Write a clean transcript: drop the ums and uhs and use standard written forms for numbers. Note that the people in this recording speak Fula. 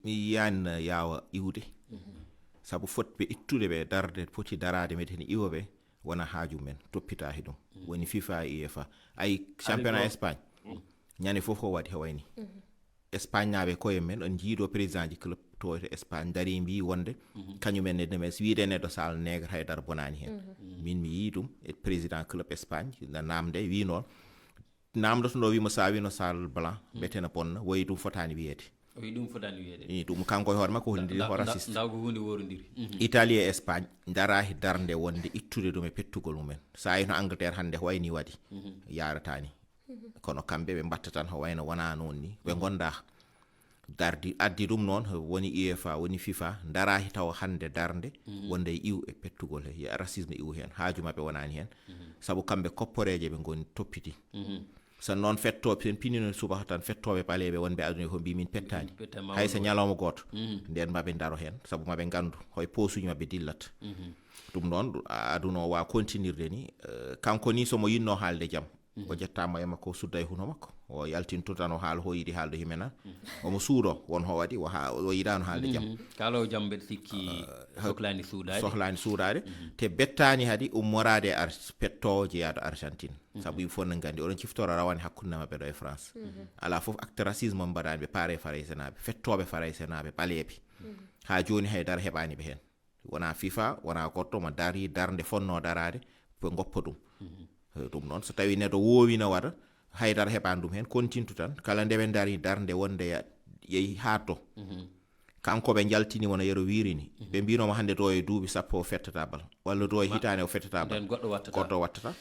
mi yiyan yawa iwde sabu fotɓe ittude ɓe darde poti darade meten iwoɓe wona haaju men toppitahi ɗum woni FIFA e UEFA ay championnat Espagne ñande fof ko waɗi hewayni Espagne naɓe koye men on jiiɗo président ji club to Espagne dari mbi wonde kañumen ne demes wiide neɗɗo sal nègre haydara bonani hen min mi yi ɗum e président club Espagne na namde wi noon namdoto no wimo sa wino sal blanc betena bonna woyi ɗum fotani wiyede ɗum kanko e hoore makko hollidiri ho raciste Italie e Espagne darahi darde wonde ittude ɗum e pettugol mumen sa yino Angleterre hande wayni waɗi yaratani kono kamɓe ɓe mbatta tan ho wayno wona noon ni ɓe gonda dardi addi ɗum noon woni UEFA woni FIFA darahi taw hande darde wonde iw e pettugol he racisme iw hen haaju mabɓe wonani hen sabu kamɓe kopporeje ɓe goni toppiti so noon fettoɓe sen pinino subaka tan fettoɓe ɓaleɓe wonɓe aduna ko mbi min pettani hayso ñalawma goto nden maɓe daro hen sabu maɓe gandu hoye posuji mabɓe dillata ɗum noon aduna o wawa continuirde ni kanko ni somo yinno haalde jaam o jettama e makko sudda e huno makko o yaltinto tan o haala ho yiɗi haalde himena omo suuɗo won ho waɗi o yiɗano haalde jaam kalaw jaam mbeɗa sikki sohlani suuɗade te bettani hadi ummorade pettowo jeeyado Argentine sabu yimɓe fof ne gandi oɗon ciftoro rawane hakkunde mabɓe ɗo e France ala fof acte racisme mbaɗani ɓe paare farayse naɓe fettoɓe farayse naɓe ɓaleɓe ha joni haydara heɓani ɓe hen wona FIFA wona goɗɗo mo dari darde fonno darade ɓe goppa ɗum ɗum noon so tawi neɗɗo wowino waɗa haydara heɓani ɗum hen continue tan kala nde ɓe dari darde wonde yeehi haatto kanko ɓe jaltinimo no yero wirini ɓe mbinomo hande do e duuɓi sappo o fettata bal walla do e hitane o fettata bal goɗɗo wattata